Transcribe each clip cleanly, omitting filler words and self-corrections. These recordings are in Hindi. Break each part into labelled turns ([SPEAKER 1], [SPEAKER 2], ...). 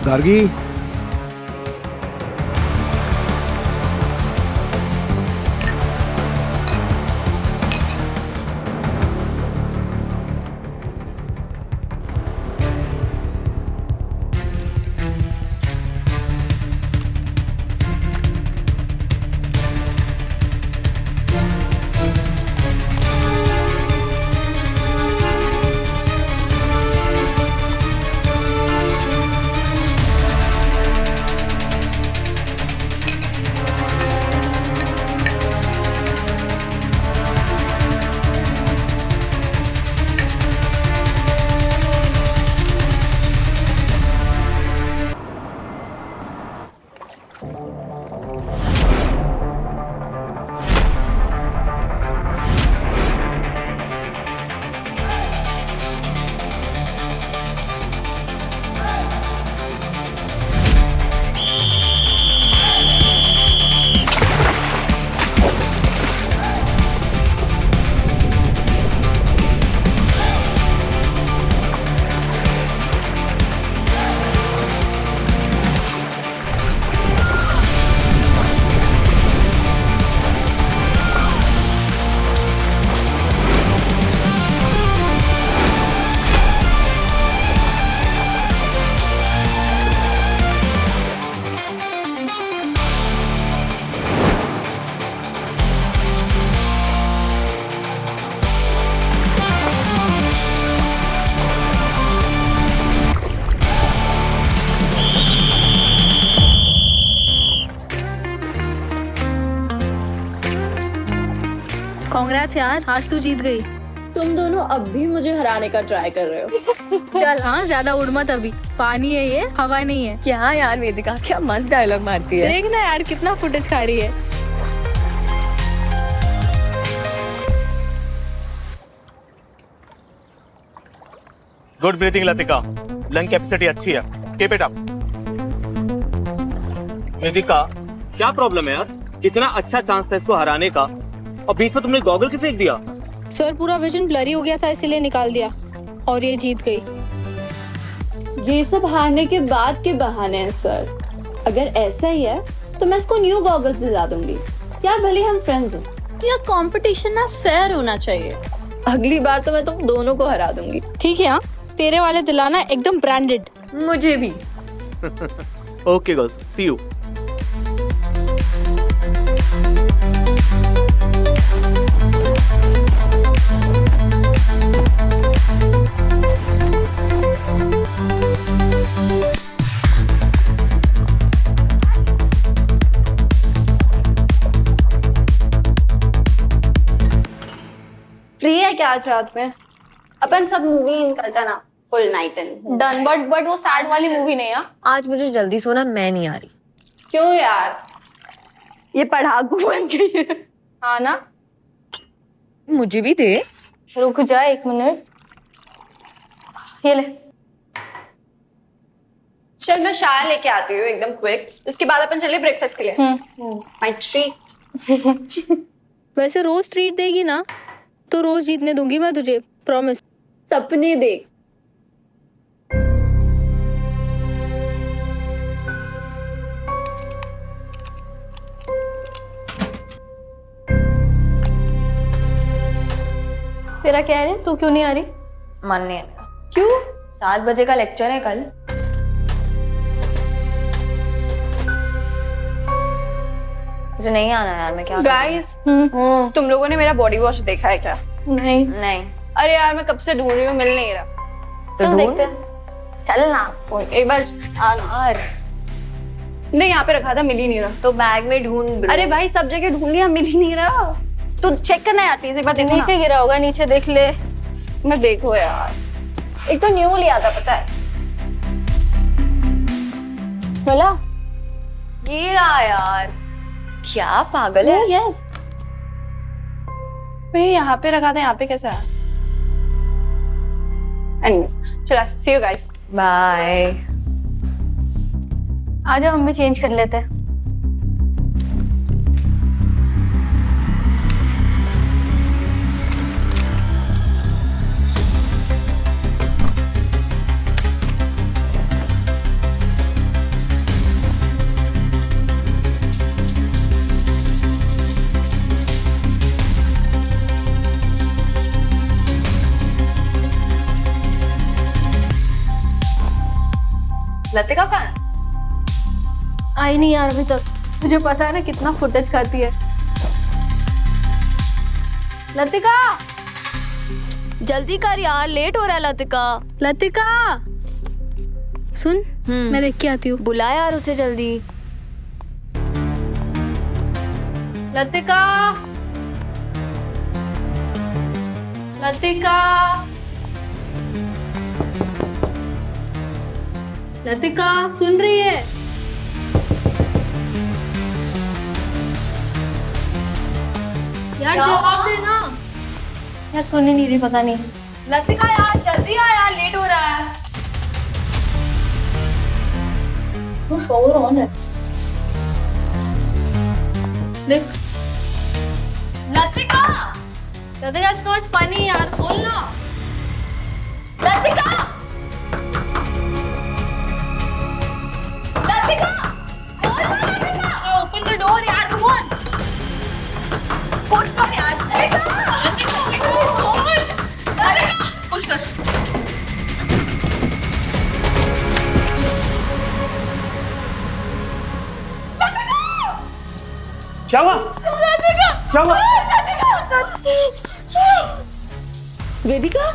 [SPEAKER 1] गार्गी,
[SPEAKER 2] कांग्रेट्स यार, आज तू जीत गई।
[SPEAKER 3] तुम दोनों अब भी मुझे हराने का ट्राई कर रहे हो।
[SPEAKER 2] चल हाँ, ज्यादा उड़ मत अभी। पानी है ये, हवा नहीं है।
[SPEAKER 3] क्या यार वेदिका, क्या मस्त डायलॉग मारती है।
[SPEAKER 2] देख ना यार कितना फुटेज खा रही है।
[SPEAKER 4] Good breathing Latika, lung capacity अच्छी है, कीप इट अप। वेदिका, क्या प्रॉब्लम है यार? कितना अच्छा चांस था इसको हराने का और बीच में तुमने गॉगल क्यों फेंक दिया?
[SPEAKER 2] सर पूरा विजन ब्लरी हो गया था, इसीलिए निकाल दिया और ये जीत गई।
[SPEAKER 3] ये सब हारने के बाद के बहाने हैं सर। अगर ऐसा ही है तो मैं इसको न्यू गॉगल्स दिला दूंगी। क्या भले हम फ्रेंड्स हो। यह कंपटीशन ना फेयर होना चाहिए। अगली बार तो मैं तुम दोनों को हरा दूंगी।
[SPEAKER 2] ठीक है हाँ, तेरे वाले दिलाना एकदम ब्रांडेड।
[SPEAKER 3] मुझे भी।
[SPEAKER 4] Okay girls, see you.
[SPEAKER 3] Free है क्या आज रात में? अपन सब मूवी इन करता ना, full night in.
[SPEAKER 2] Done, but वो सैड वाली मूवी नहीं है।
[SPEAKER 5] आज मुझे जल्दी सोना, मैं नहीं आ रही।
[SPEAKER 3] क्यों यार? ये पढ़ाकू बन गई है।
[SPEAKER 2] हाँ ना,
[SPEAKER 5] मुझे भी दे।
[SPEAKER 2] रुक जा एक मिनट, ये ले।
[SPEAKER 3] चल मैं चाय लेके आती हूँ एकदम क्विक। उसके बाद अपन चले ब्रेकफास्ट के लिए। My treat.
[SPEAKER 2] वैसे रोज ट्रीट देगी ना तो रोज जीतने दूंगी मैं तुझे, प्रॉमिस।
[SPEAKER 3] सपने देख।
[SPEAKER 2] तेरा क्या है, तू क्यों नहीं आ रही?
[SPEAKER 5] मन नहीं है मेरा।
[SPEAKER 2] क्यों?
[SPEAKER 5] 7 बजे का लेक्चर है कल। मुझे नहीं आना यार, मैं क्या
[SPEAKER 3] गाइस, तुम लोगों ने मेरा बॉडी वॉश देखा है क्या?
[SPEAKER 2] नहीं।
[SPEAKER 5] नहीं
[SPEAKER 3] अरे यार मैं कब से ढूंढ रही हूँ, मिल नहीं रहा।
[SPEAKER 5] तो
[SPEAKER 2] चल
[SPEAKER 5] ढूंढ।
[SPEAKER 2] देखते हैं। चल ना
[SPEAKER 3] एक बार आना।
[SPEAKER 5] यार
[SPEAKER 3] नहीं, यहाँ पे रखा था, मिल ही नहीं रहा।
[SPEAKER 5] तो बैग में ढूंढ bro।
[SPEAKER 3] अरे भाई सब जगह ढूंढ लिया, मिल ही नहीं रहा। तो चेक करना यार प्लीज, एक बार देखो
[SPEAKER 2] नीचे गिरा होगा, नीचे देख ले।
[SPEAKER 3] मैं देखो यार, एक तो न्यू लिया था पता है।
[SPEAKER 2] मिला?
[SPEAKER 5] ये रहा यार, क्या पागल है।
[SPEAKER 3] यस, मैं यहाँ पे रखा था, यहाँ पे कैसे आया? एनीवेज, चला, सी यू गाइस।
[SPEAKER 5] बाय।
[SPEAKER 2] आजा हम भी चेंज कर लेते हैं।
[SPEAKER 5] लतिका कहाँ है?
[SPEAKER 2] आई नहीं यार अभी तक। तुझे पता है ना कितना फुटेज खाती है। लतिका,
[SPEAKER 5] जल्दी कर यार, लेट हो रहा है लतिका।
[SPEAKER 2] लतिका सुन, मैं देख के आती हूँ।
[SPEAKER 5] बुला यार उसे जल्दी।
[SPEAKER 2] लतिका, लतिका, लतिका सुन रही है? यार जवाब दे ना। यार सुन ही नहीं रही, पता नहीं।
[SPEAKER 5] लतिका यार जल्दी आ यार, लेट हो रहा है।
[SPEAKER 2] वो शोर ऑन है। देख
[SPEAKER 5] Latika,
[SPEAKER 2] Latika, it's not funny यार, बोल ना।
[SPEAKER 5] लतिका, लतिका, बोल ना लतिका।
[SPEAKER 2] ओपन द डोर यार, कम ऑन।
[SPEAKER 5] पुश कर यार।
[SPEAKER 2] लतिका बोल। लतिका पुश कर।
[SPEAKER 4] क्या हुआ? क्या हुआ?
[SPEAKER 3] वेदिका,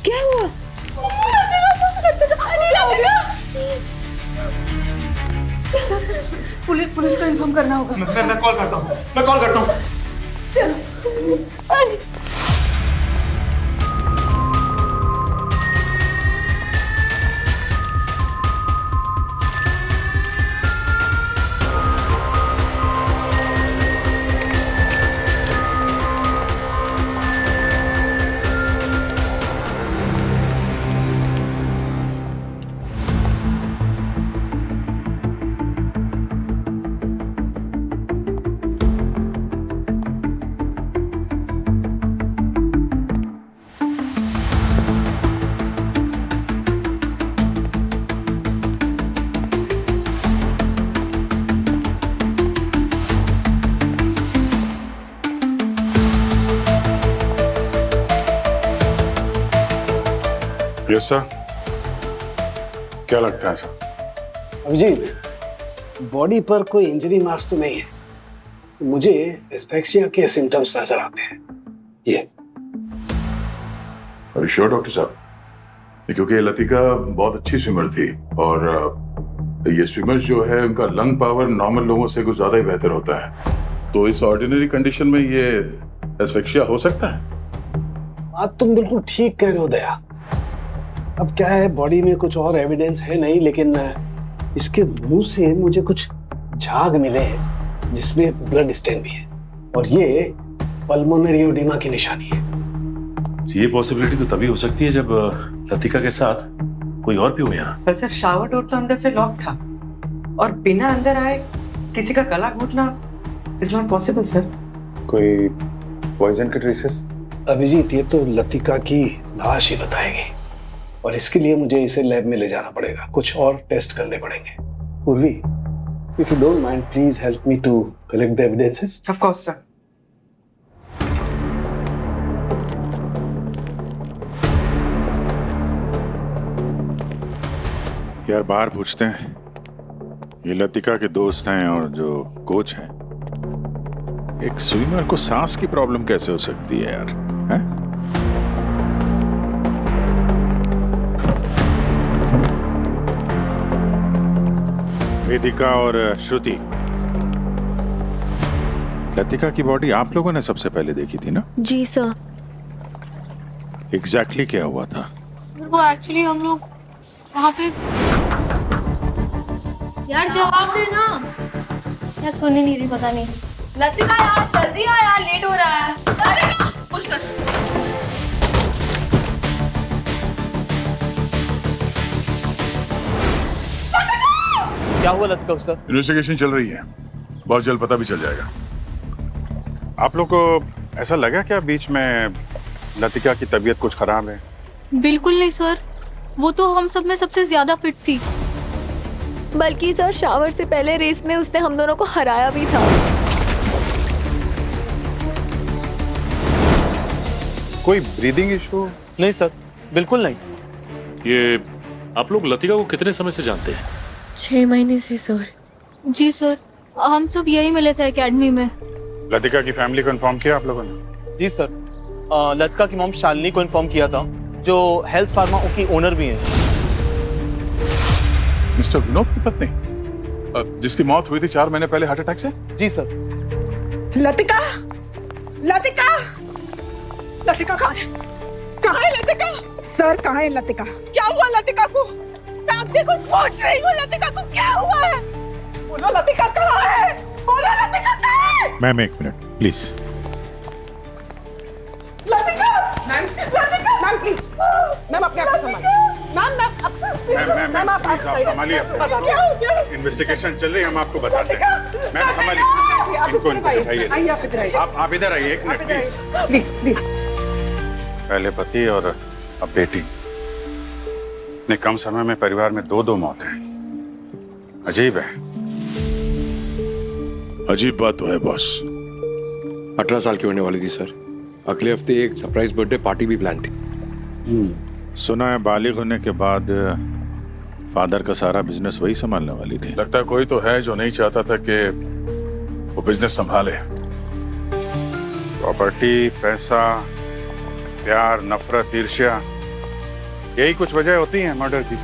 [SPEAKER 3] क्या हुआ?
[SPEAKER 2] पुलिस को इन्फॉर्म करना होगा।
[SPEAKER 4] मैं कॉल करता हूँ, मैं कॉल करता हूँ।
[SPEAKER 1] यस सर, क्या लगता है सर?
[SPEAKER 6] अभिजीत, बॉडी पर कोई इंजरी मार्क्स तो नहीं है। मुझे एस्फेक्सिया के सिम्टम्स नजर आते हैं। ये
[SPEAKER 1] अरे श्योर डॉक्टर साहब, क्योंकि लतिका बहुत अच्छी स्विमर थी और ये स्विमर्स जो है उनका लंग पावर नॉर्मल लोगों से कुछ ज्यादा ही बेहतर होता है, तो इस ऑर्डिनरी कंडीशन में ये एस्फेक्सिया हो सकता है।
[SPEAKER 6] बात तुम बिल्कुल ठीक कह रहे हो दया। अब क्या है, बॉडी में कुछ और एविडेंस है नहीं, लेकिन इसके मुंह से मुझे कुछ झाग मिले हैं जिसमें ब्लड स्टेन भी है, और ये पल्मोनरी एडिमा की निशानी है।
[SPEAKER 7] ये पॉसिबिलिटी तो तभी हो सकती है जब लतिका के साथ कोई और भी हो यहाँ।
[SPEAKER 8] पर सर शावर डोर तो अंदर से लॉक था और बिना अंदर आए किसी का गला घोटना इज नॉट पॉसिबल सर।
[SPEAKER 1] कोई पॉइजन के ट्रेसेस?
[SPEAKER 6] अभिजीत, ये तो लतिका की लाश ही बताएगी, और इसके लिए मुझे इसे लैब में ले जाना पड़ेगा, कुछ और टेस्ट करने पड़ेंगे। Purvi, if you don't mind, please help me to collect the evidences.
[SPEAKER 8] Of course sir.
[SPEAKER 1] यार बाहर पूछते हैं, ये लतिका के दोस्त हैं और जो कोच हैं, एक स्विमर को सांस की प्रॉब्लम कैसे हो सकती है यार? हैं? वेदिका और श्रुति, लतिका की बॉडी आप लोगों ने सबसे पहले देखी थी ना?
[SPEAKER 5] जी सर।
[SPEAKER 1] एग्जैक्टली क्या हुआ था?
[SPEAKER 2] वो एक्चुअली हम लोग वहाँ पे। यार जवाब दे ना। यार सुन ही नहीं रही, पता नहीं।
[SPEAKER 5] लतिका यार जल्दी आ यार, लेट हो रहा है। लतिका
[SPEAKER 2] पुश कर।
[SPEAKER 4] क्या हुआ लतिका सर?
[SPEAKER 1] इन्वेस्टिगेशन चल रही है, बहुत जल्द पता भी चल जाएगा। आप लोग को ऐसा लगा क्या बीच में लतिका की तबीयत कुछ खराब है?
[SPEAKER 2] बिल्कुल नहीं सर, वो तो हम सब में सबसे ज्यादा फिट थी।
[SPEAKER 5] बल्कि सर शावर से पहले रेस में उसने हम दोनों को हराया भी था।
[SPEAKER 1] कोई ब्रीदिंग इशू?
[SPEAKER 4] नहीं सर, बिल्कुल नहीं।
[SPEAKER 1] ये
[SPEAKER 7] आप लोग लतिका को कितने समय से जानते हैं?
[SPEAKER 5] 6 महीने से सर।
[SPEAKER 2] जी सर, हम सब यही मिले थे एकेडमी में।
[SPEAKER 1] लतिका की फैमिली को इन्फॉर्म किया आप लोगों ने?
[SPEAKER 4] जी सर, लतिका की मॉम शालिनी को इन्फॉर्म किया था, जो हेल्थ फार्मा की ओनर भी हैं।
[SPEAKER 1] मिस्टर विनोद की पत्नी, जिसकी मौत हुई थी 4 महीने पहले हार्ट अटैक से?
[SPEAKER 4] जी सर।
[SPEAKER 8] लतिका, लतिका, लतिका कहाँ है? कहाँ है लतिका? सर कहाँ है लतिका? क्या हुआ लतिका को? मैं आपसे कुछ पूछ रही हूँ, लतिका को क्या हुआ है? बोलो लतिका कहाँ है? बोलो लतिका कहाँ है?
[SPEAKER 1] Ma'am 1 minute please.
[SPEAKER 8] Latika, ma'am, Latika, ma'am please, ma'am अपने आप को संभालिए। मैम आप
[SPEAKER 1] संभालिए, इन्वेस्टिगेशन चल रही है, हम आपको बताते हैं। मैम संभालिए, इनको बैठाइए। आप इधर आइए 1 मिनट प्लीज।
[SPEAKER 8] प्लीज।
[SPEAKER 9] पहले पति और अब बेटी। इतने कम समय में परिवार में 2 मौतें। अजीब है।
[SPEAKER 1] अजीब बात तो है बॉस।
[SPEAKER 10] 18 साल की होने वाली थी सर। अगले हफ्ते एक सरप्राइज बर्थडे पार्टी भी प्लान थी।
[SPEAKER 9] सुना है बालिग होने के बाद फादर का सारा बिजनेस वही संभालने वाली थी।
[SPEAKER 1] लगता है कोई तो है जो नहीं चाहता था कि वो बिजनेस संभाले।
[SPEAKER 9] प्रॉपर्टी, पैसा, प्यार, नफरत, ईर्ष्या, यही कुछ वजह होती है मर्डर की।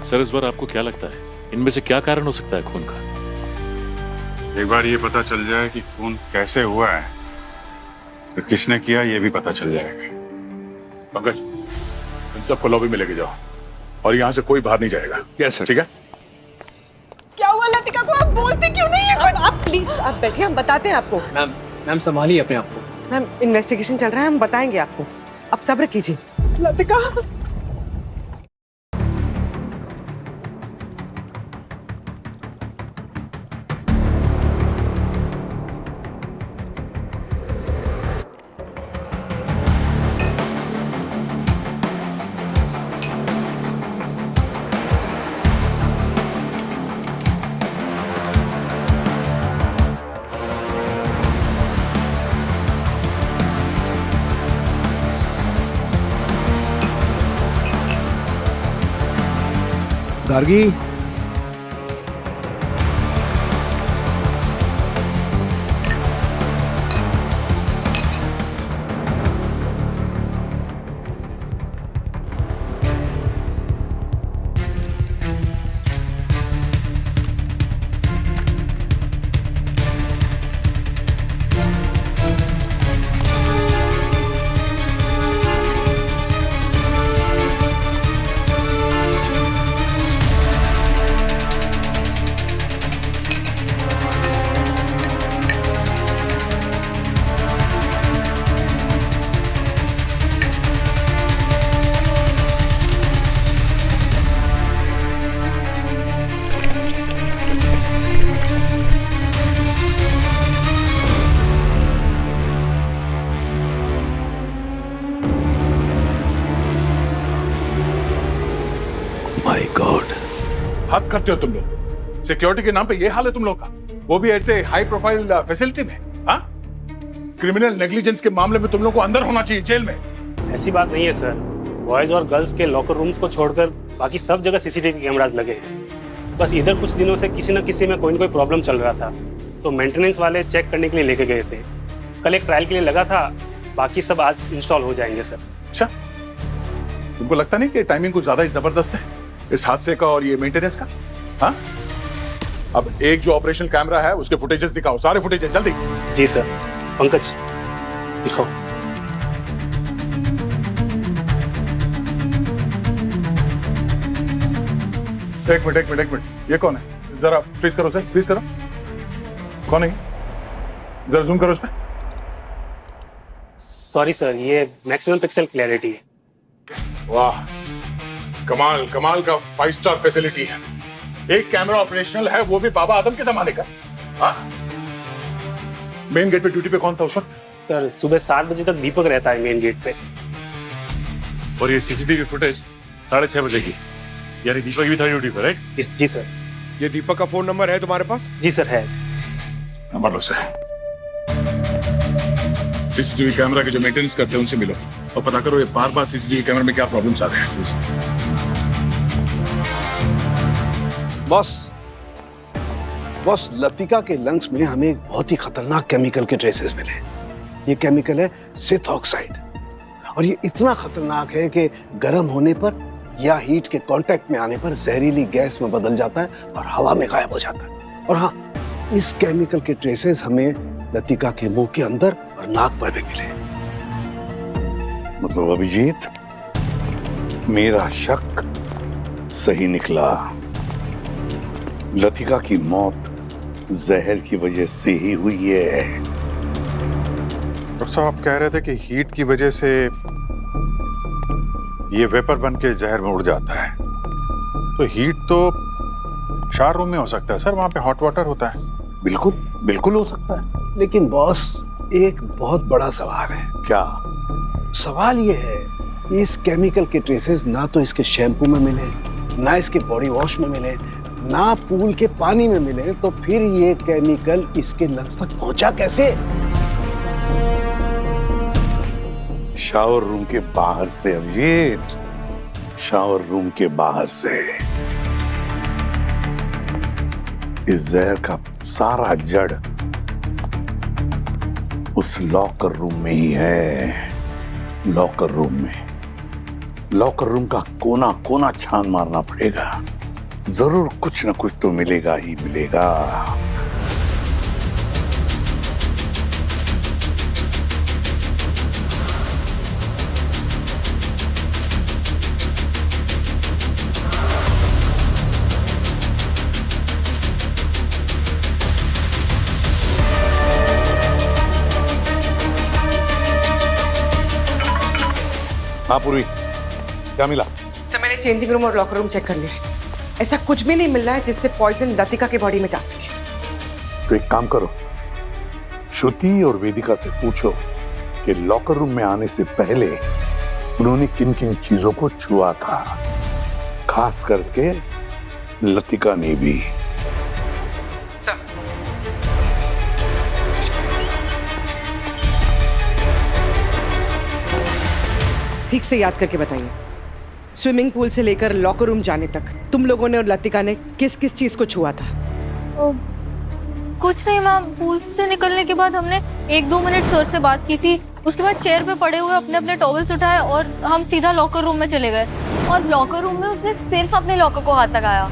[SPEAKER 7] सर इस बार आपको क्या लगता है, इनमें से क्या कारण हो सकता है खून का?
[SPEAKER 9] एक बार ये पता चल जाए कि खून कैसे हुआ है, तो किसने किया ये भी पता चल जाएगा।
[SPEAKER 1] पंकज, इन सबको लॉबी में लेके जाओ और यहाँ से कोई बाहर नहीं जाएगा।
[SPEAKER 10] Yes sir.
[SPEAKER 1] ठीक है?
[SPEAKER 8] क्या हुआ लतिका को? आप बोलते क्यों नहीं है? आप प्लीज आप बैठिए, हम बताते हैं आपको।
[SPEAKER 4] मैम संभालिए अपने आप को।
[SPEAKER 8] मैम इन्वेस्टिगेशन चल रहा है, हम बताएंगे आपको, आप सब्र कीजिए। लतिका,
[SPEAKER 6] गार्गी, माय गॉड,
[SPEAKER 1] हद करते हो तुम लोग। सिक्योरिटी के नाम पे ये हाल है तुम लोग का, वो भी ऐसे हाई प्रोफाइल फैसिलिटी में। हाँ, क्रिमिनल नेग्लिजेंस के मामले में तुम लोग को अंदर होना चाहिए, जेल में।
[SPEAKER 11] ऐसी बात नहीं है सर, बॉयज और गर्ल्स के लॉकर रूम्स को छोड़कर बाकी सब जगह सीसीटीवी कैमरास लगे हैं। बस इधर कुछ दिनों से किसी न किसी में कोई न कोई प्रॉब्लम चल रहा था, तो मेंटेनेंस वाले चेक करने के लिए लेके गए थे। कल एक ट्रायल के लिए लगा था, बाकी सब आज इंस्टॉल हो जाएंगे सर।
[SPEAKER 1] अच्छा, तुमको लगता नहीं कि टाइमिंग कुछ ज्यादा ही जबरदस्त है इस हादसे का और ये मेंटेनेंस का? हाँ, अब एक जो ऑपरेशन कैमरा है उसके फुटेजेस दिखाओ, सारे फुटेजेस जल्दी।
[SPEAKER 11] जी सर। पंकज दिखाओ।
[SPEAKER 1] एक मिनट, ये कौन है? जरा फ्रीज करो सर, फ्रीज करो। कौन है? जरा जूम करो उसमें।
[SPEAKER 11] सॉरी सर, ये मैक्सिमम पिक्सल क्लैरिटी है।
[SPEAKER 1] वाह, कमाल का 5 स्टार फैसिलिटी है। एक कैमरा ऑपरेशनल है, वो भी बाबा आदम के जमाने का। हाँ, मेन गेट पे ड्यूटी पे कौन था उस वक्त?
[SPEAKER 11] सर सुबह 7 बजे तक दीपक रहता है मेन गेट पे।
[SPEAKER 7] और ये सीसीटीवी फुटेज 6:30 बजे की, यानी दीपक भी था ड्यूटी पर, राइट?
[SPEAKER 11] जी सर।
[SPEAKER 10] ये दीपक का फोन नंबर है तुम्हारे पास?
[SPEAKER 11] जी सर है।
[SPEAKER 1] नंबर लो सर। सीसीटीवी कैमरा के जो मेंटेनेंस करते हैं उनसे मिलो और पता करो ये बार-बार सीसीटीवी कैमरा में क्या प्रॉब्लम्स आ रहे हैं।
[SPEAKER 6] बॉस बॉस, लतिका के लंग्स में हमें एक बहुत ही खतरनाक केमिकल के ट्रेसेस मिले। ये केमिकल है सिथ ऑक्साइड, और ये इतना खतरनाक है कि गर्म होने पर या हीट के कांटेक्ट में आने पर जहरीली गैस में बदल जाता है और हवा में गायब हो जाता है। और हाँ, इस केमिकल के ट्रेसेस हमें लतिका के मुंह के अंदर और नाक पर भी मिले।
[SPEAKER 1] मतलब अभिजीत, मेरा शक सही निकला। लतिका की मौत जहर की वजह से ही हुई है।
[SPEAKER 9] डॉक्टर साहब, आप कह रहे थे कि हीट की वजह से ये वेपर बन के जहर में उड़ जाता है, तो हीट तो शार रूम में हो सकता है सर, वहां पे हॉट वाटर होता है।
[SPEAKER 1] बिल्कुल बिल्कुल हो सकता है,
[SPEAKER 6] लेकिन बॉस, एक बहुत बड़ा सवाल है।
[SPEAKER 1] क्या
[SPEAKER 6] सवाल ये है, इस केमिकल के ट्रेसेस ना तो इसके शैम्पू में मिले, ना इसके बॉडी वॉश में मिले, ना पूल के पानी में मिले, तो फिर ये केमिकल इसके लंग्स तक पहुंचा कैसे?
[SPEAKER 1] शावर रूम के बाहर से अभिजीत, शावर रूम के बाहर से। इस जहर का सारा जड़ उस लॉकर रूम में ही है। लॉकर रूम में, लॉकर रूम का कोना कोना छान मारना पड़ेगा। जरूर कुछ न कुछ तो मिलेगा ही मिलेगा। हाँ पूर्वी, क्या मिला?
[SPEAKER 8] सर, मैंने चेंजिंग रूम और लॉकर रूम चेक कर लिया है। ऐसा कुछ भी नहीं मिल रहा है जिससे पॉइजन लतिका के बॉडी में जा सके।
[SPEAKER 1] तो एक काम करो, श्रुति और वेदिका से पूछो कि लॉकर रूम में आने से पहले उन्होंने किन किन चीजों को छुआ था। खास करके लतिका ने भी।
[SPEAKER 8] सर, ठीक से याद करके बताइए, स्विमिंग पूल से लेकर लॉकर रूम जाने तक तुम लोगों ने और लतिका ने किस किस चीज को छुआ था?
[SPEAKER 2] कुछ नहीं मैम, पूल से निकलने के बाद हमने 1-2 मिनट सर से बात की थी। उसके बाद चेयर पे पड़े हुए अपने अपने टॉवल्स उठाए और हम सीधा लॉकर रूम में चले गए।
[SPEAKER 5] और लॉकर रूम में उसने सिर्फ अपने लॉकर को हाथ लगाया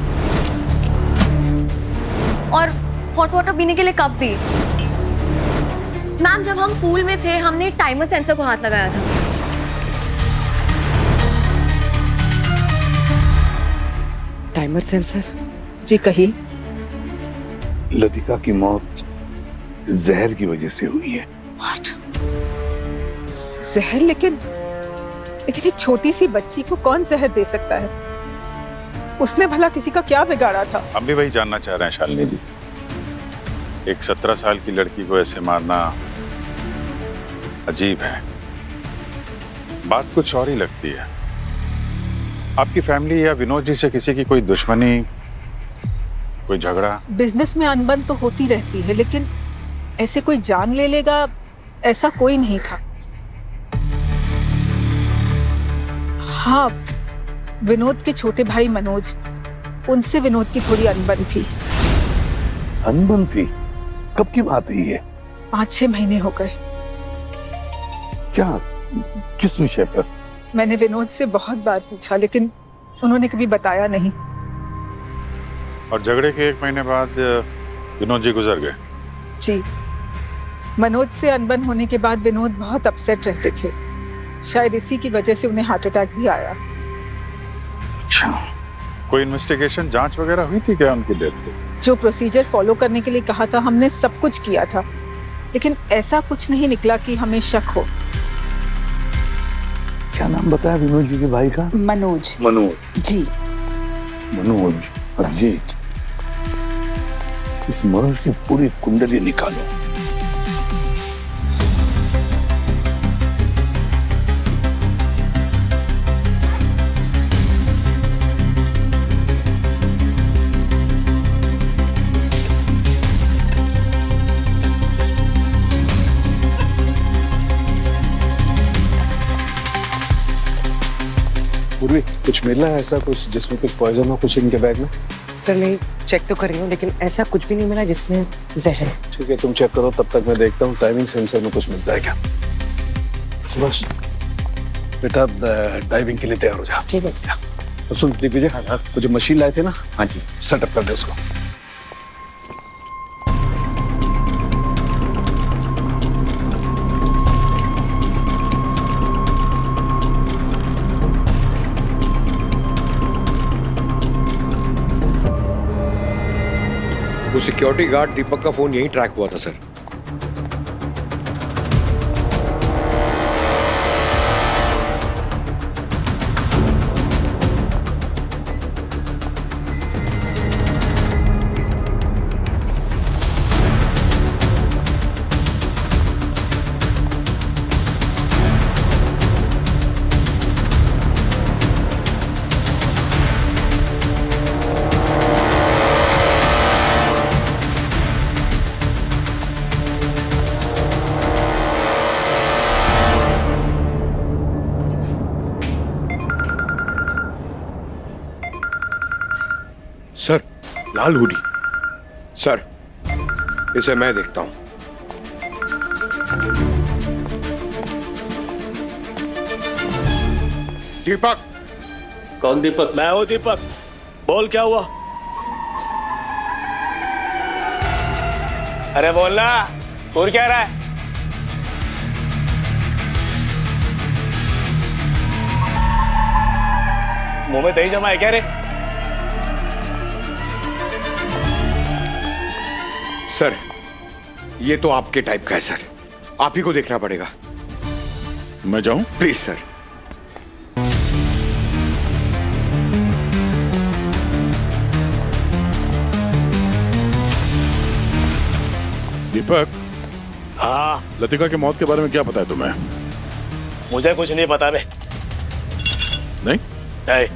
[SPEAKER 5] और हॉट वाटर पीने के लिए कप भी। मैम, जब हम पूल में थे हमने टाइमर सेंसर को हाथ लगाया था।
[SPEAKER 8] Timer sensor? जी कहिए।
[SPEAKER 1] लतिका की मौत जहर की वजह से हुई है।
[SPEAKER 8] What? जहर? लेकिन एक छोटी सी बच्ची को कौन जहर दे सकता है? उसने भला किसी का क्या बिगाड़ा था?
[SPEAKER 9] हम भी वही जानना चाह रहे हैं शालिनी जी। एक 17 साल की लड़की को ऐसे मारना अजीब है। बात कुछ और ही लगती है। आपकी फैमिली या विनोद जी से किसी की कोई दुश्मनी, कोई झगड़ा?
[SPEAKER 8] बिजनेस में अनबन तो होती रहती है, लेकिन ऐसे कोई जान ले लेगा ऐसा कोई नहीं था। हाँ, विनोद के छोटे भाई मनोज, उनसे विनोद की थोड़ी अनबन थी।
[SPEAKER 1] अनबन थी? कब की बात है ये?
[SPEAKER 8] 5-6 महीने हो गए।
[SPEAKER 1] क्या, किस विषय पर?
[SPEAKER 8] मैंने विनोद से बहुत बार पूछा, लेकिन उन्होंने कभी बताया नहीं।
[SPEAKER 9] और झगड़े के 1 महीने बाद विनोद जी गुजर गए?
[SPEAKER 8] जी, मनोज से अनबन होने के बाद विनोद बहुत अपसेट रहते थे। शायद इसी की वजह से उन्हें हार्ट अटैक भी आया।
[SPEAKER 1] अच्छा,
[SPEAKER 9] कोई इन्वेस्टिगेशन, जांच वगैरह हुई थी क्या उनकी डेथ पे?
[SPEAKER 8] जो प्रोसीजर फॉलो करने के लिए कहा था हमने सब कुछ किया था, लेकिन ऐसा कुछ नहीं निकला कि हमें शक हो।
[SPEAKER 1] क्या नाम बताया विनोद जी के भाई का?
[SPEAKER 8] मनोज।
[SPEAKER 1] मनोज
[SPEAKER 8] जी।
[SPEAKER 1] मनोज, अभिजीत, इस मनोज की पूरी कुंडली निकालो। पूर्वी,
[SPEAKER 6] कुछ मिला है ऐसा कुछ जिसमें कुछ पॉइजन हो कुछ इनके बैग में?
[SPEAKER 12] सर नहीं, चेक तो कर रही हूँ लेकिन ऐसा कुछ भी नहीं मिला जिसमें जहर है।
[SPEAKER 6] ठीक है, तुम चेक करो, तब तक मैं देखता हूँ टाइमिंग सेंसर में कुछ मिलता है क्या। बस बेटा डाइविंग के लिए तैयार हो जा।
[SPEAKER 12] ठीक है।
[SPEAKER 6] तो सुन दिग्विजय, वो जो मशीन लाए थे ना,
[SPEAKER 10] हाँ जी।
[SPEAKER 6] सेटअप कर दे उसको।
[SPEAKER 10] वो सिक्योरिटी गार्ड दीपक का फोन यहीं ट्रैक हुआ था सर। सर, लाल हुडी। सर, इसे मैं देखता हूं। दीपक।
[SPEAKER 11] कौन दीपक? मैं हूँ दीपक। बोल क्या हुआ? अरे बोलना, और क्या रहा है? मुंह में दही जमा है क्या रे?
[SPEAKER 10] सर, ये तो आपके टाइप का है सर, आप ही को देखना पड़ेगा।
[SPEAKER 1] मैं जाऊं?
[SPEAKER 10] Please sir.
[SPEAKER 1] दीपक,
[SPEAKER 11] हाँ,
[SPEAKER 1] लतिका की मौत के बारे में क्या पता है तुम्हें?
[SPEAKER 11] मुझे कुछ नहीं पता बे।
[SPEAKER 1] नहीं?
[SPEAKER 11] नहीं।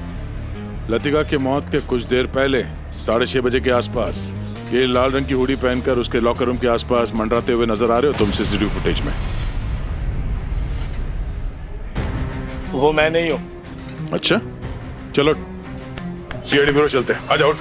[SPEAKER 1] लतिका की मौत के कुछ देर पहले 6:30 बजे के आसपास ये लाल रंग की हुडी पहनकर उसके लॉकर रूम के आसपास मंडराते हुए नजर आ रहे हो तुम सीसीटीवी फुटेज में?
[SPEAKER 11] वो मैं नहीं हूँ।
[SPEAKER 1] अच्छा, चलो सीआईडी ब्यूरो चलते हैं, आ जाओ।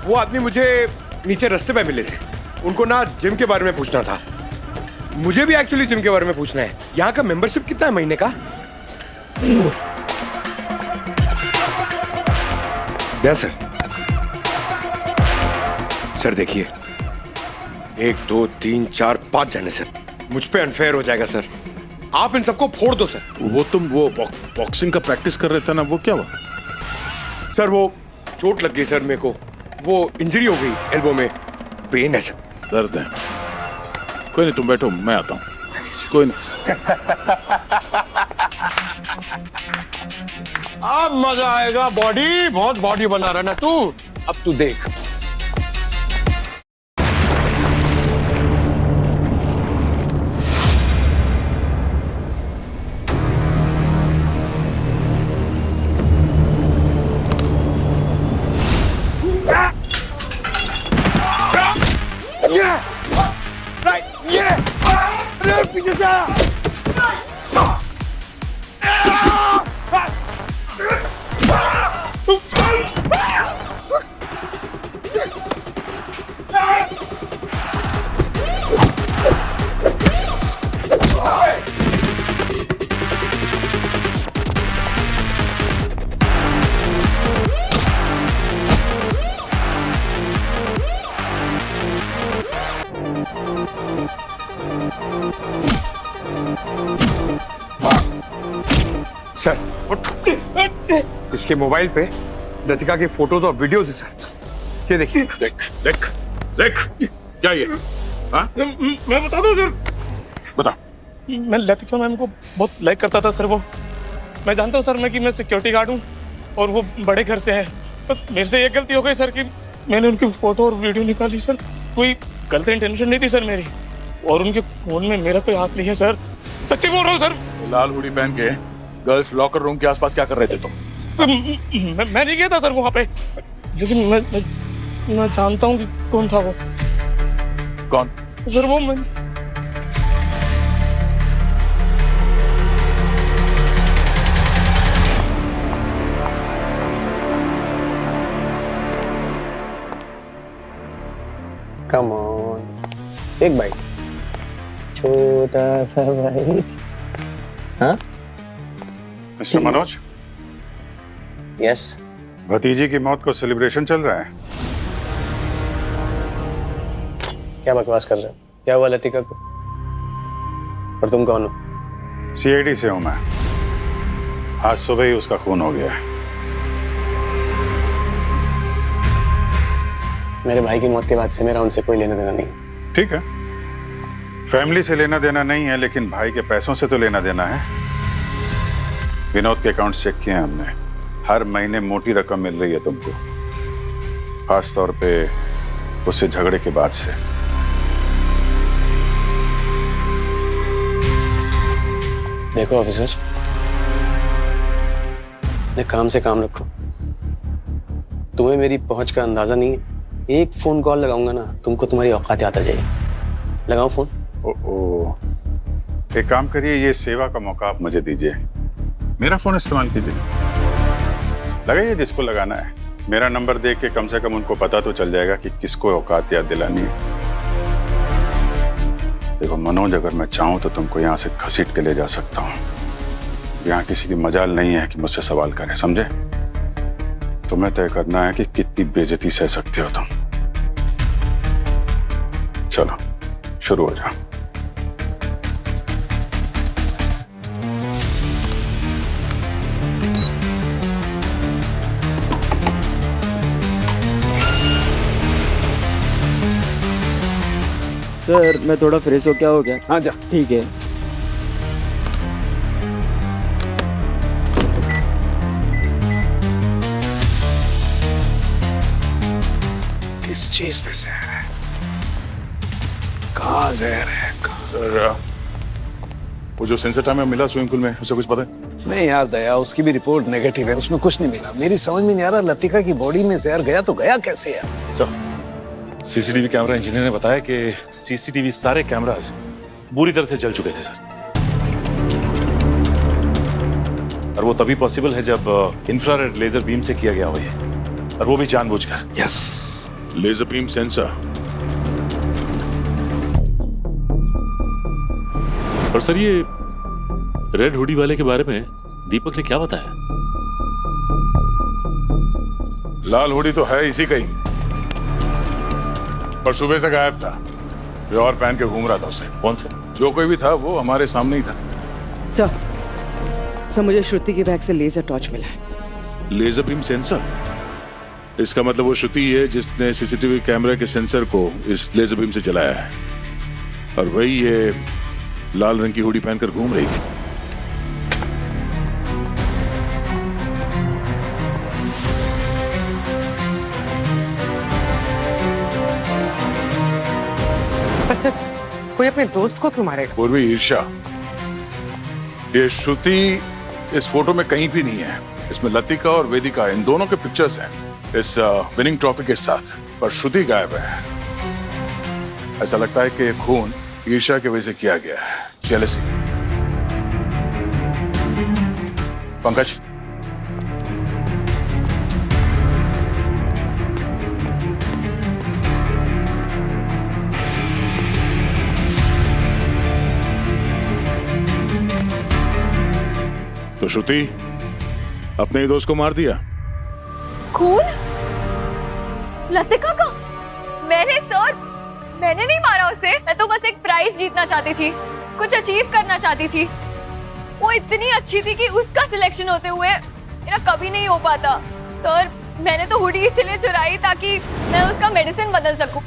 [SPEAKER 10] वो आदमी मुझे नीचे रास्ते पे मिले थे, उनको ना जिम के बारे में पूछना था। मुझे भी एक्चुअली जिम के बारे में पूछना है। यहाँ का मेंबरशिप कितना है महीने का? Yes sir. सर देखिए, 1 2 3 4 5 जने सर, मुझ पे अनफेयर हो जाएगा सर। आप इन सबको फोड़ दो सर।
[SPEAKER 1] वो बॉक्सिंग का प्रैक्टिस कर रहे थे ना, वो क्या हुआ?
[SPEAKER 10] सर वो चोट लग गई सर मेरे को, वो इंजरी हो गई एल्बो में, पेन है सर।
[SPEAKER 1] दर्द है? कोई नहीं, तुम बैठो, मैं आता हूँ। कोई नहीं।
[SPEAKER 10] अब मजा आएगा। बॉडी, बहुत बॉडी बना रहा ना तू। अब तू देख। पीछे से आया। सर, इसके मोबाइल पे लतिका की फोटोज और वीडियोज है सर। ये देखिए।
[SPEAKER 1] देख देख देख, क्या ये? हाँ?
[SPEAKER 11] मैं बता दूं सर?
[SPEAKER 1] बता।
[SPEAKER 11] मैं लतिका मैम को बहुत लाइक करता था सर। वो मैं जानता हूँ सर कि मैं सिक्योरिटी गार्ड हूँ और वो बड़े घर से है। बस मेरे से ये गलती हो गई सर कि मैंने उनकी फोटो और वीडियो निकाली सर। कोई गलत इंटेंशन नहीं थी सर मेरी, और उनके फोन में मेरा कोई हाथ नहीं है सर।
[SPEAKER 10] सच्ची बोल रहा हूँ सर।
[SPEAKER 1] लाल हुडी पहन के गर्ल्स लॉकर रूम के आसपास क्या कर रहे थे तुम?
[SPEAKER 10] मैं नहीं गया था सर वहाँ पे, लेकिन मैं जानता हूँ कि कौन था वो।
[SPEAKER 1] कौन?
[SPEAKER 10] सर वो मैं
[SPEAKER 6] कम ऑन, एक बाइट, छोटा सा बाइट। हाँ
[SPEAKER 9] मिस्टर मनोज,
[SPEAKER 6] यस।
[SPEAKER 9] भतीजी की मौत को सेलिब्रेशन चल रहा है।
[SPEAKER 6] क्या बकवास कर रहे हो? क्या हुआ लतिका को? और तुम कौन हो?
[SPEAKER 9] सीआईडी से हूं मैं। आज सुबह ही उसका खून हो गया है।
[SPEAKER 6] मेरे भाई की मौत के बाद से मेरा उनसे कोई लेना देना नहीं।
[SPEAKER 9] ठीक है, फैमिली से लेना देना नहीं है, लेकिन भाई के पैसों से तो लेना देना है। विनोद के अकाउंट चेक किए हमने, हर महीने मोटी रकम मिल रही है तुमको, खास तौर पे उससे झगड़े के बाद से।
[SPEAKER 6] देखो ऑफिसर, अपने काम से काम रखो। तुम्हें मेरी पहुंच का अंदाजा नहीं है। एक फोन कॉल लगाऊंगा ना, तुमको तुम्हारी औकात याद आ जाएगी। लगाओ फोन।
[SPEAKER 9] एक काम करिए, ये सेवा का मौका आप मुझे दीजिए, मेरा फोन इस्तेमाल कीजिए। लगाइए जिसको लगाना है। मेरा नंबर देख के कम से कम उनको पता तो चल जाएगा कि किसको औकात याद दिलानी है। देखो मनोज, अगर मैं चाहूं तो तुमको यहाँ से घसीट के ले जा सकता हूँ। यहाँ किसी की मजाल नहीं है कि मुझसे सवाल करे, समझे? तुम्हें तय करना है कि कितनी बेइज्जती सह सकते हो तुम। चलो शुरू हो जाओ।
[SPEAKER 13] सर मैं थोड़ा फ्रेश हो, क्या हो गया?
[SPEAKER 6] हाँ जा।
[SPEAKER 13] ठीक है।
[SPEAKER 6] किस चीज पे जहर है? कहाँ जहर है?
[SPEAKER 1] सर वो जो सेंसर हमें मिला स्विमिंग पूल में, उसे कुछ पता है?
[SPEAKER 6] नहीं यार दया, उसकी भी रिपोर्ट नेगेटिव है, उसमें कुछ नहीं मिला। मेरी समझ में नहीं आ रहा, लतिका की बॉडी में जहर गया तो गया कैसे यार?
[SPEAKER 7] सर सीसीटीवी कैमरा इंजीनियर ने बताया कि सीसीटीवी सारे कैमरास बुरी तरह से जल चुके थे सर। और वो तभी पॉसिबल है जब इंफ्रारेड लेजर बीम से किया गया हो ये, और वो भी जानबूझकर।
[SPEAKER 1] Yes, laser beam sensor.
[SPEAKER 7] और सर ये रेड हुडी वाले के बारे में दीपक ने क्या बताया?
[SPEAKER 1] लाल हुडी तो है इसी का ही, पर सुबह से गायब था। जो और पहन के घूम रहा था उसे।
[SPEAKER 7] कौन सा?
[SPEAKER 1] जो कोई भी था वो हमारे सामने ही था।
[SPEAKER 12] सर मुझे श्रुति की बैग से लेजर टॉर्च मिला है।
[SPEAKER 1] Laser beam sensor? इसका मतलब वो श्रुति ही है जिसने सीसीटीवी कैमरे के सेंसर को इस लेजर बीम से जलाया है, और वही ये लाल रंग की हुडी पहनकर घूम रही थी।
[SPEAKER 12] पर सर कोई अपने दोस्त को क्यों मारेगा?
[SPEAKER 1] पूर्वी ईर्ष्या। ये श्रुति इस फोटो में कहीं भी नहीं है। इसमें लतिका और वेदिका, इन दोनों के पिक्चर्स हैं इस विनिंग ट्रॉफी के साथ, पर श्रुति गायब है। ऐसा लगता है कि खून ईर्ष्या की वजह से किया गया है, जेलसी। पंकज, तो श्रुति अपने ही दोस्त को मार दिया।
[SPEAKER 5] खून? लतिका का? मैंने नहीं मारा उसे। मैं तो बस एक प्राइज जीतना चाहती थी, कुछ अचीव करना चाहती थी। वो इतनी अच्छी थी कि उसका सिलेक्शन होते हुए मेरा कभी नहीं हो पाता। सर मैंने तो हुडी इसलिए चुराई ताकि मैं उसका मेडिसिन बदल सकूं।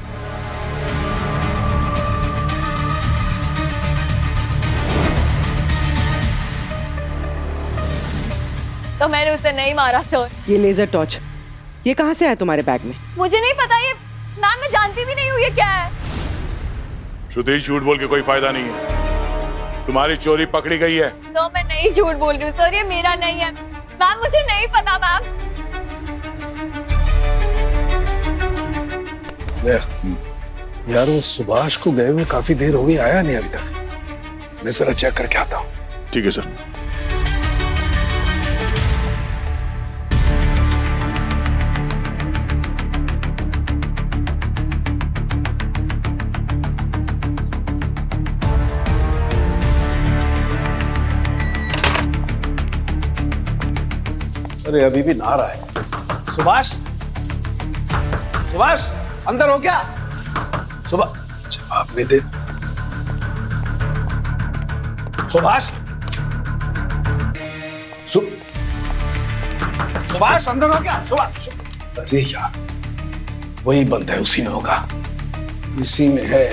[SPEAKER 5] तो मैंने उसे नहीं मारा सर।
[SPEAKER 12] ये लेजर टॉर्च ये कहाँ से आया तुम्हारे बैग में?
[SPEAKER 5] मुझे नहीं पता, ये मैम मैं जानती भी नहीं हूँ ये क्या है।
[SPEAKER 1] श्रुति झूठ बोल के कोई फायदा नहीं है। तुम्हारी चोरी पकड़ी गई है।
[SPEAKER 5] तो मैं नहीं झूठ बोल रही हूँ सर, ये मेरा नहीं है। मैम मुझे नहीं पता मैम।
[SPEAKER 6] यार वो सुभाष को गए हुए काफी देर हो गई, आया नहीं अभी तक। मैं जरा चेक करके आता हूँ।
[SPEAKER 1] ठीक है सर।
[SPEAKER 6] अरे अभी भी ना रहा है। सुभाष, सुभाष अंदर हो क्या? सुभाष जवाब नहीं दे। सुभाष, सुभाष अंदर हो क्या? सुभाष, अरे यार वही बंद है, उसी में होगा, इसी में है।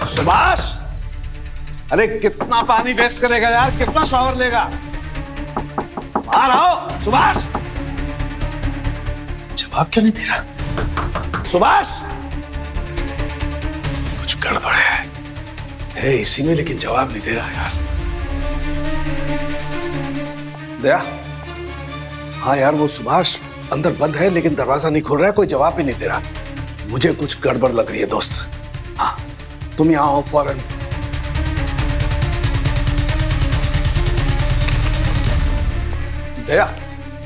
[SPEAKER 6] सुभाष, अरे कितना पानी वेस्ट करेगा यार, कितना शॉवर लेगा? बाहर आओ सुभाष। जवाब क्यों नहीं दे रहा? सुभाष, कुछ गड़बड़ है इसी में, लेकिन जवाब नहीं दे रहा यार। दया, हाँ यार वो सुभाष अंदर बंद है, लेकिन दरवाजा नहीं खोल रहा है, कोई जवाब भी नहीं दे रहा। मुझे कुछ गड़बड़ लग रही है दोस्त। हाँ तुम यहाँ आओ फौरन। दया,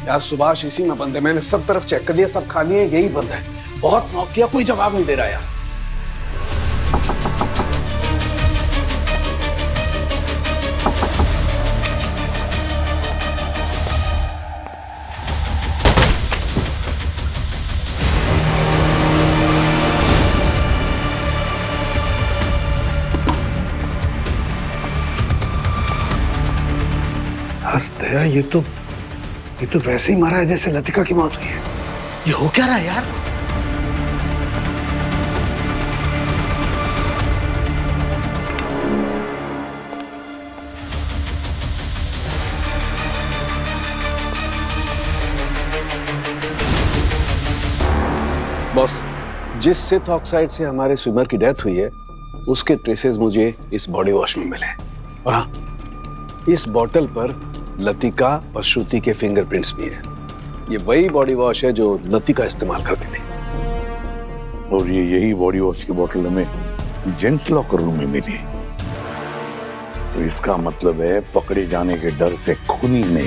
[SPEAKER 6] यार सुभाष इसी में बंद है, मैंने सब तरफ चेक कर लिया, सब खाली है, यही बंद है। बहुत नॉक किया, कोई जवाब नहीं दे रहा यार। दया, ये तो वैसे ही मारा है जैसे लतिका की मौत हुई है। ये हो क्या रहा है यार? बॉस, जिस सिथ ऑक्साइड से हमारे स्विमर की डेथ हुई है उसके ट्रेसेस मुझे इस बॉडी वॉश में मिले। और हाँ, इस बॉटल पर लतिका और श्रुति के फिंगरप्रिंट्स भी हैं। ये वही बॉडी वॉश है जो लतिका इस्तेमाल करती थी।
[SPEAKER 1] और ये यही बॉडी वॉश की बोतल हमें जेंट्स लॉकर रूम में मिली। तो इसका मतलब है पकड़े जाने के डर से खूनी ने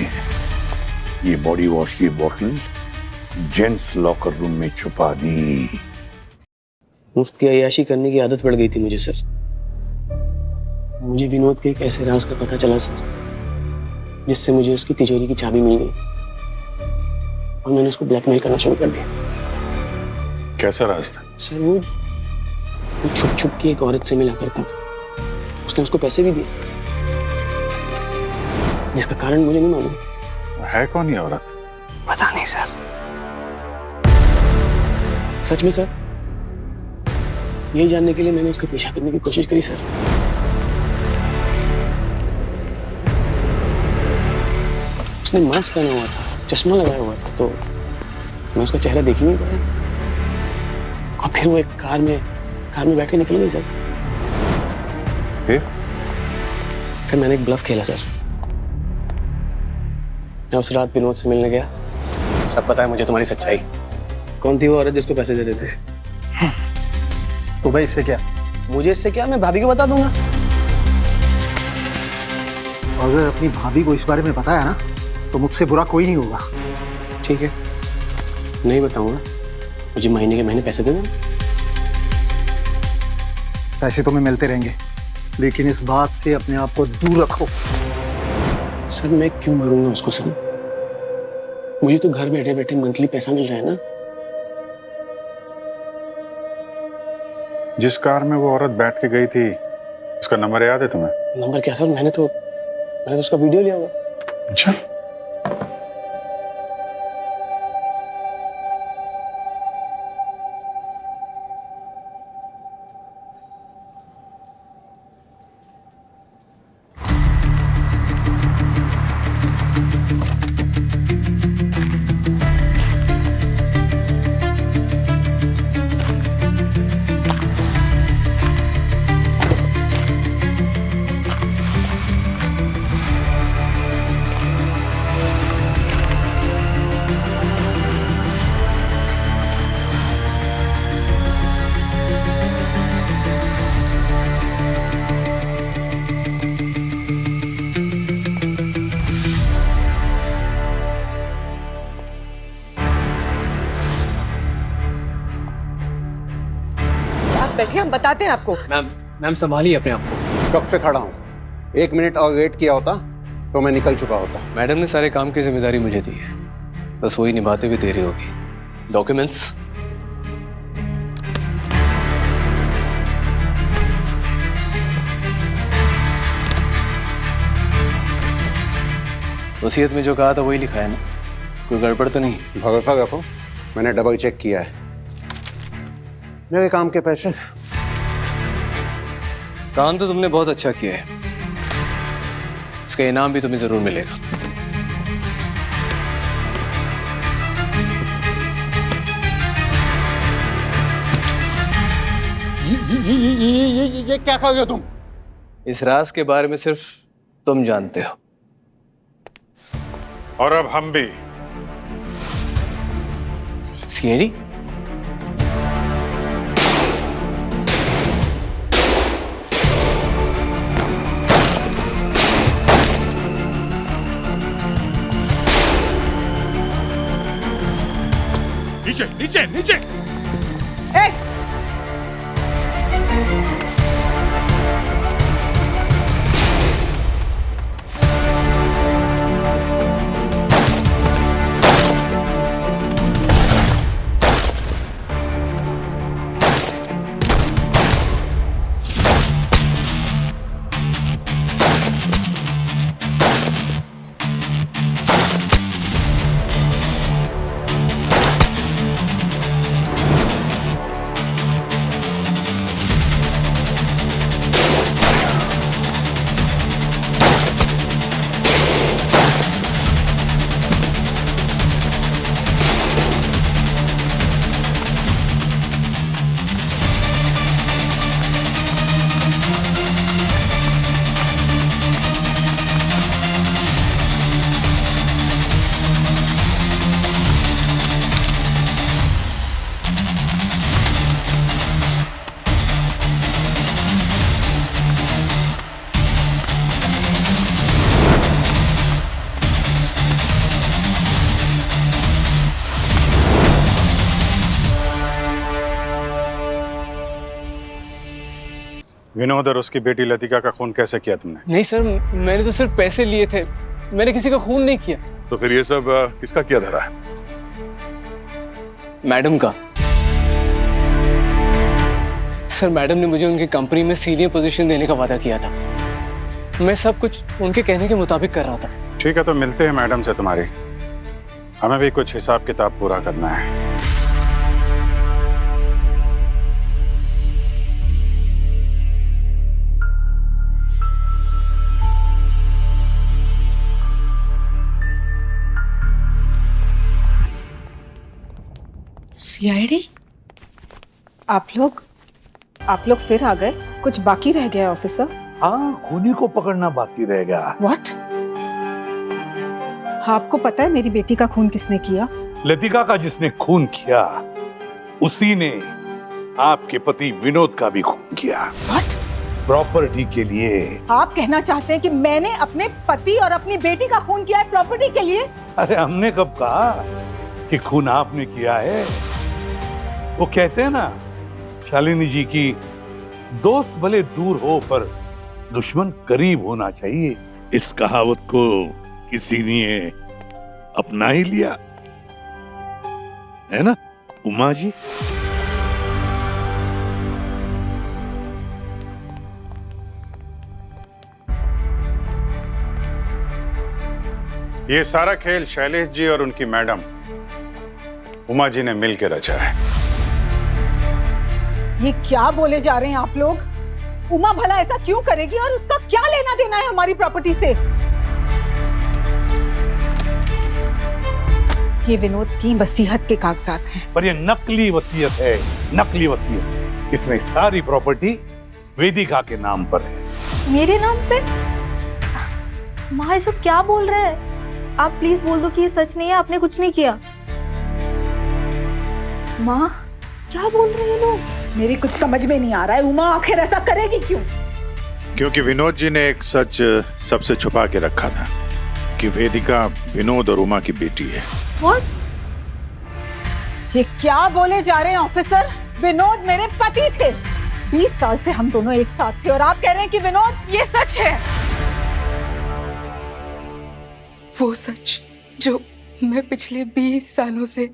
[SPEAKER 1] ये बॉडी वॉश की बोतल जेंट्स लॉकर रूम में छुपा दी।
[SPEAKER 13] मुफ्त की अय्याशी करने की आदत पड़ गई थी मुझे सर। मुझे विनोद के एक ऐसे राज का पता चला सर, जिससे मुझे उसकी तिजोरी की चाबी मिल गई और मैंने उसको ब्लैकमेल करना शुरू कर दिया।
[SPEAKER 9] कैसा राज था?
[SPEAKER 13] सर वो छुप छुप के एक औरत से मिला करता था। उसने उसको पैसे भी दिए, जिसका कारण मुझे नहीं मालूम।
[SPEAKER 9] है कौन ये औरत?
[SPEAKER 13] पता नहीं सर। सच में सर, यही जानने के लिए मैंने उसका पीछा करने की कोशिश करी सर। उसने मास्क पहना हुआ था, चश्मा लगाया हुआ था, तो मैं उसका चेहरा देख ही नहीं पाया। और फिर वो एक कार में बैठ के निकल गई सर। फिर मैंने एक ब्लफ खेला सर। मैं उस रात विनोद से मिलने गया। सब पता है मुझे तुम्हारी सच्चाई। कौन थी वो औरत जिसको पैसे दे रहे थे?
[SPEAKER 6] तो भाई इससे क्या?
[SPEAKER 13] मुझे इससे क्या, मैं भाभी को बता दूंगा।
[SPEAKER 6] अगर अपनी भाभी को इस बारे में बताया ना तो मुझसे बुरा कोई नहीं होगा।
[SPEAKER 13] ठीक है, नहीं बताऊंगा। मुझे महीने के महीने पैसे दे देना।
[SPEAKER 6] पैसे तुम्हें मिलते रहेंगे, लेकिन इस बात से अपने आप को दूर रखो।
[SPEAKER 13] सर मैं क्यों मरूंगा उसको सर? मुझे तो घर बैठे बैठे मंथली पैसा मिल रहा है ना।
[SPEAKER 9] जिस कार में वो औरत बैठ के गई थी, उसका नंबर याद है तुम्हें?
[SPEAKER 13] नंबर क्या सर, मैंने तो उसका वीडियो लिया हुआ।
[SPEAKER 9] अच्छा,
[SPEAKER 12] बैठिए, हम बताते हैं आपको।
[SPEAKER 13] मैम संभालिए अपने आप को।
[SPEAKER 6] कब से खड़ा हूँ, 1 मिनट और वेट किया होता तो मैं निकल चुका होता।
[SPEAKER 13] मैडम ने सारे काम की जिम्मेदारी मुझे दी है, बस वही निभाते हुए देरी होगी। डॉक्यूमेंट्स वसीयत में जो कहा था वही लिखा है ना, कोई गड़बड़ तो नहीं?
[SPEAKER 6] भरोसा रखो, मैंने डबल चेक किया है। मेरे काम के पैसे।
[SPEAKER 13] काम तो तुमने बहुत अच्छा किया है, इसका इनाम भी तुम्हें जरूर मिलेगा।
[SPEAKER 6] ये क्या कर रहे हो तुम?
[SPEAKER 13] इस राज के बारे में सिर्फ तुम जानते हो।
[SPEAKER 9] और अब हम भी।
[SPEAKER 13] सीआईडी?
[SPEAKER 7] नीचे नीचे नीचे।
[SPEAKER 9] विनोद और उसकी बेटी लतिका का खून कैसे किया तुमने?
[SPEAKER 13] नहीं सर, मैंने तो सिर्फ पैसे लिए थे, मैंने किसी का खून नहीं किया।
[SPEAKER 1] तो फिर ये सब किसका किया धरा है?
[SPEAKER 13] मैडम का। सर मैडम ने मुझे उनकी कंपनी में सीनियर पोजीशन देने का वादा किया था, मैं सब कुछ उनके कहने के मुताबिक कर रहा था।
[SPEAKER 9] ठीक है, तो मिलते हैं मैडम से तुम्हारी, हमें भी कुछ हिसाब किताब पूरा करना है।
[SPEAKER 8] सीआईडी? आप लोग फिर आ गए? कुछ बाकी रह गया ऑफिसर?
[SPEAKER 14] हाँ, खूनी को पकड़ना बाकी रह गया।
[SPEAKER 8] व्हाट? आपको पता है मेरी बेटी का खून किसने किया?
[SPEAKER 14] लतिका का जिसने खून किया उसी ने आपके पति विनोद का भी खून किया।
[SPEAKER 8] व्हाट?
[SPEAKER 14] प्रॉपर्टी के लिए।
[SPEAKER 8] आप कहना चाहते हैं कि मैंने अपने पति और अपनी बेटी का खून किया है प्रॉपर्टी के लिए?
[SPEAKER 14] अरे हमने कब कहा कि खून आपने किया है? वो कहते हैं ना शालिनी जी की, दोस्त भले दूर हो पर दुश्मन करीब होना चाहिए।
[SPEAKER 7] इस कहावत को किसी ने अपना ही लिया है ना उमा जी?
[SPEAKER 9] ये सारा खेल शैलेश जी और उनकी मैडम उमा जी ने मिलकर रचा है।
[SPEAKER 8] ये क्या बोले जा रहे हैं आप लोग? उमा भला ऐसा क्यों करेगी और उसका क्या लेना देना है हमारी प्रॉपर्टी से? ये विनोद की वसीयत के कागजात हैं।
[SPEAKER 14] पर ये नकली वसीयत है, नकली वसीयत। इसमें सारी प्रॉपर्टी वेदिका के नाम पर है।
[SPEAKER 2] मेरे नाम पे? माँ ये सब क्या बोल रहे हैं? आप प्लीज बोल दो कि ये सच नहीं है, आपने कुछ नहीं किया। माँ क्या बोल रहे हैं लोग?
[SPEAKER 8] मेरी कुछ समझ में नहीं आ रहा है। उमा आखिर ऐसा करेगी क्यों?
[SPEAKER 9] क्योंकि विनोद जी ने एक सच सबसे छुपा के रखा था कि वेदिका विनोद और उमा की बेटी है।
[SPEAKER 2] What?
[SPEAKER 8] ये क्या बोले जा रहे हैं ऑफिसर? विनोद मेरे पति थे, 20 साल से हम दोनों एक साथ थे और आप कह रहे हैं कि विनोद।
[SPEAKER 12] ये सच है, वो सच जो मैं पिछले 20 सालों से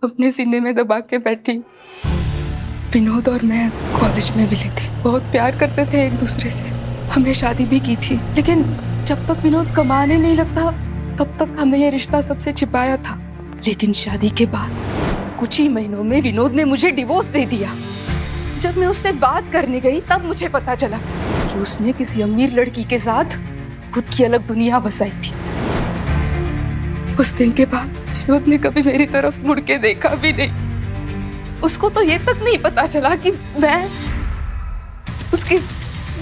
[SPEAKER 12] अपने सीने में दबा के बैठी। विनोद और मैं कॉलेज में मिले थे, बहुत प्यार करते थे एक दूसरे से, हमने शादी भी की थी। लेकिन जब तक विनोद कमाने नहीं लगता तब तक हमने ये रिश्ता सबसे छिपाया था। लेकिन शादी के बाद कुछ ही महीनों में विनोद ने मुझे डिवोर्स दे दिया। जब मैं उससे बात करने गई तब मुझे पता चला कि उसने किसी अमीर लड़की के साथ खुद की अलग दुनिया बसाई थी। उस दिन के बाद विनोद ने कभी मेरी तरफ मुड़ के देखा भी नहीं। उसको तो ये तक नहीं पता चला कि मैं उसकी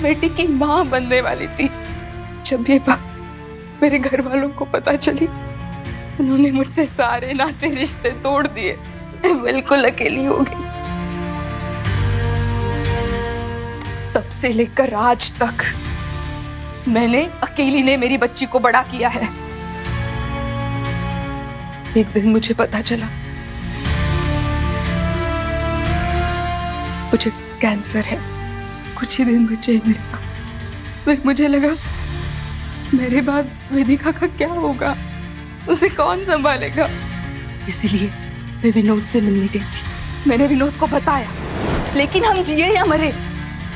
[SPEAKER 12] बेटी की माँ बनने वाली थी। जब ये बात मेरे घर वालों को पता चली, उन्होंने मुझसे सारे नाते रिश्ते तोड़ दिए। मैं बिल्कुल अकेली हो गई। तब से लेकर आज तक मैंने अकेली ने मेरी बच्ची को बड़ा किया है। एक दिन मुझे पता चला मुझे कैंसर है। कुछ ही दिन बचे हैं मेरे पास। फिर मुझे लगा मेरे बाद वेदिका का क्या होगा, उसे कौन संभालेगा। इसीलिए मैं विनोद से मिलने गई थी। मैंने विनोद को बताया, लेकिन हम जिए या मरे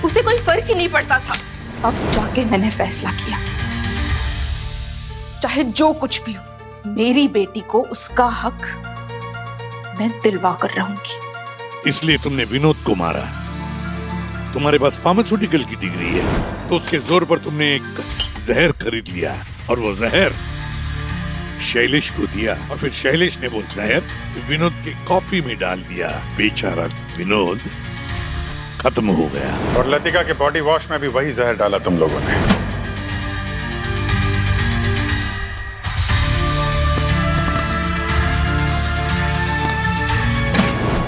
[SPEAKER 12] उसे कोई फर्क ही नहीं पड़ता था। अब जाके मैंने फैसला किया, चाहे जो कुछ भी हो, मेरी बेटी को उसका हक मैं दिलवा कर रहूंगी।
[SPEAKER 14] इसलिए तुमने विनोद को मारा। तुम्हारे पास फार्मास्यूटिकल की डिग्री है तो उसके जोर पर तुमने एक जहर खरीद लिया और वो जहर शैलेश को दिया और फिर शैलेश ने वो जहर विनोद की कॉफी में डाल दिया। बेचारा विनोद खत्म हो गया।
[SPEAKER 9] और लतिका के बॉडी वॉश में भी वही जहर डाला तुम लोगों ने।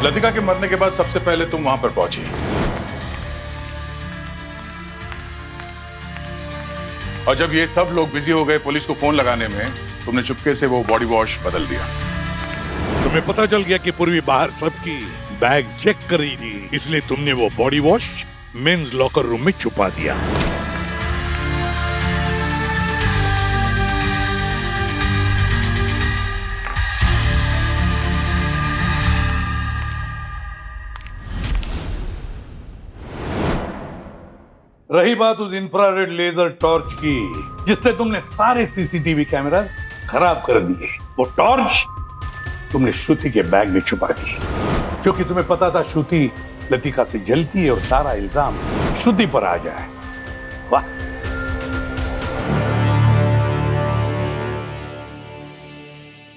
[SPEAKER 1] लतिका के मरने के बाद सबसे पहले तुम वहां पर पहुंची और जब ये सब लोग बिजी हो गए पुलिस को फोन लगाने में, तुमने चुपके से वो बॉडी वॉश बदल दिया।
[SPEAKER 14] तुम्हें पता चल गया कि पूर्वी बाहर सबकी बैग्स चेक कर रही थी, इसलिए तुमने वो body wash mens locker room में छुपा दिया। रही बात उस इंफ्रारेड लेजर टॉर्च की जिससे तुमने सारे सीसीटीवी कैमरा खराब कर दिए, वो टॉर्च तुमने श्रुति के बैग में छुपा दी, क्योंकि तुम्हें पता था श्रुति लतिका से जलती है और सारा इल्जाम श्रुति पर आ जाए। वाह,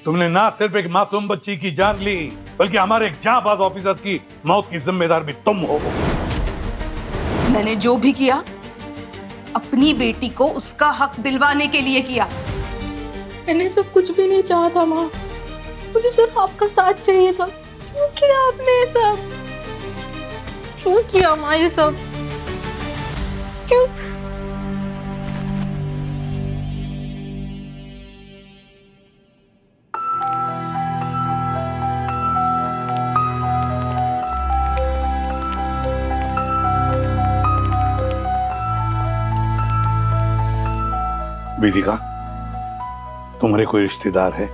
[SPEAKER 14] तुमने ना सिर्फ एक मासूम बच्ची की जान ली, बल्कि हमारे एक जांबाज ऑफिसर की मौत की जिम्मेदार भी तुम हो।
[SPEAKER 12] मैंने जो भी किया अपनी बेटी को उसका हक दिलवाने के लिए किया।
[SPEAKER 2] मैंने सब कुछ भी नहीं चाहा था माँ, मुझे सिर्फ आपका साथ चाहिए था। क्यों किया आपने ये सब? क्यों किया माँ ये सब? क्यों?
[SPEAKER 14] वेदिका, तुम्हारे कोई रिश्तेदार है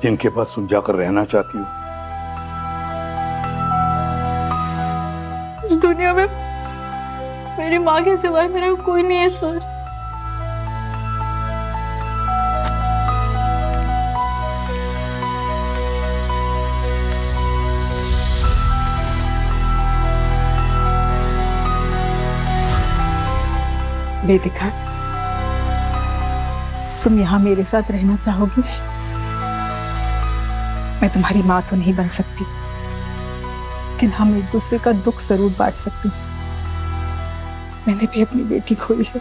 [SPEAKER 14] जिनके पास तुम जाकर रहना चाहती हो?
[SPEAKER 2] इस दुनिया में मेरी माँ के सिवाय मेरा कोई नहीं है सर।
[SPEAKER 8] वेदिका, तुम यहाँ मेरे साथ रहना चाहोगी? मैं तुम्हारी माँ तो नहीं बन सकती, लेकिन हम एक दूसरे का दुख जरूर बांट सकते हैं। मैंने भी अपनी बेटी खोई है।